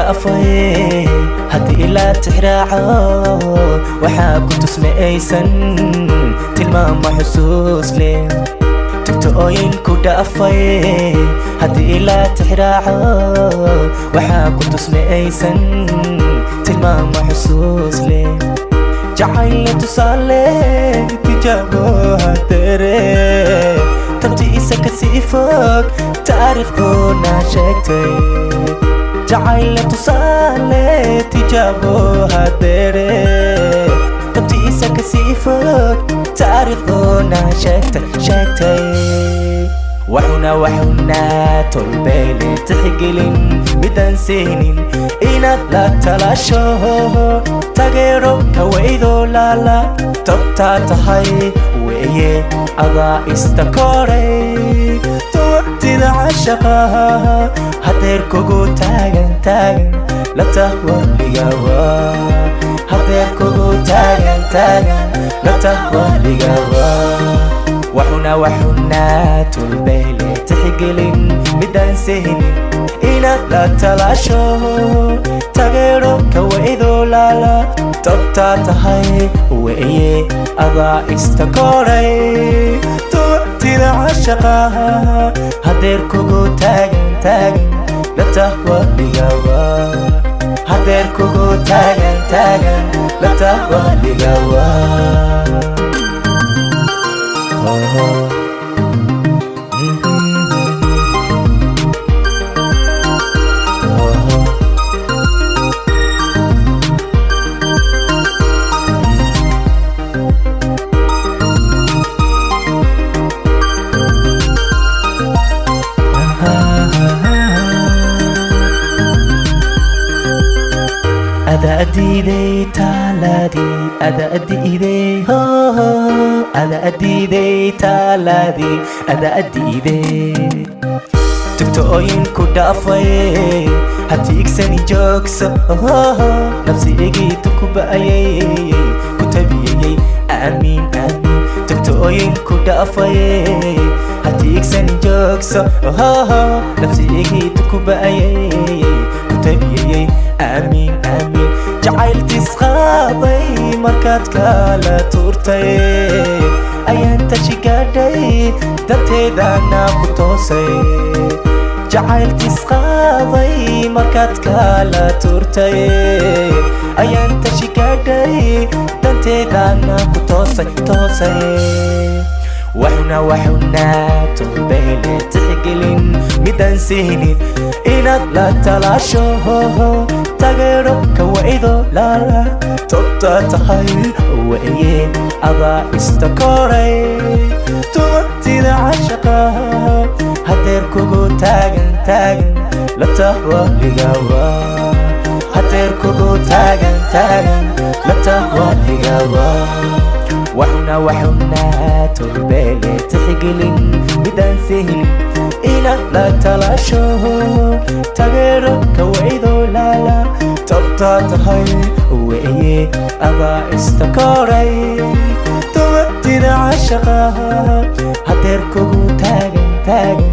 dhaafay haddii la tixraaco waxaa ku tusmaysan tilmaamo xusuus leh tugtooyin ku dhaafay haddii la tixraaco waxaa ku tusmaysan tilmaamo xusuus leh jacayl tusaale tijaabo hadere tabtiisa ka sii fog taariikhduna sheegtay jacayl tusaale tijaabo hadere tabtiisa ka sii fog taariikhduna sheegtay waxuna tolbeyle tixgelin midaan siinin inaad la talasho taageero hawaydo laala tabtaa tahay weeye adaa istakoray toobtida cashaqaha hadeer kugu taagan labta waligawa hadeer kugu taagan labta waligawa waxuna tolbeyle tixgelin midaan siinin inaad la talasho taageero hawaydo laala tabtaa tahay weeye adaa istakoray toobtida cashaqaha hadeer kugu taagan labta waligawa hadeer kugu taagan labta waligawa ada adiiday taaladii ada adiiday ada adiiday taaladii ada adiiday tugtooyin ku dhaafay hatiigsani joogso nafsigii tukuba'ayay ku tabiyayay aamin tugtooyin ku dhaafay hatiigsani joogso nafsigii tukuba'ayay ku tabiyayay aamin jacayl tisqaaday markaad kala turtay ayaan tashi gaadhay danteedana ku toosay jacayl tisqaaday markaad kala turtay ayaan tashi gaadhay danteedana ku toosay waxuna tolbeyle tixgelin midaan siinin inaad la talasho taageero hawaydo laala tabtaa tahay weeye adaa istakoray toobtida cashaqaha hadeer kugu taagan labta waligawa hadeer kugu taagan labta waligawa waxuna tolbeyle tixgelin midaan siinin inaad la talasho taageero hawaydo laala tabtaa tahay weeye adaa istakoray toobtida cashaqaha hadeer kugu taagan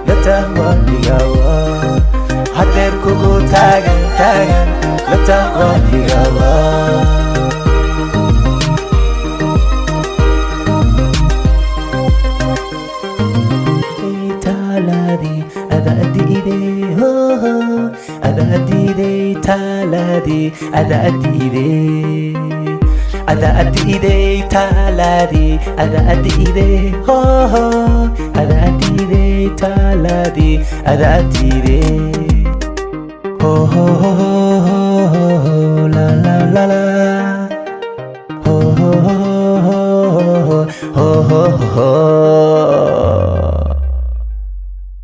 labta waligawa hadeer kugu taagan labta waligawa ada adiiday taaladii ada adiiday ada adiiday taaladii ada adiiday ada adiiday taaladii ada adiiday la la la la ho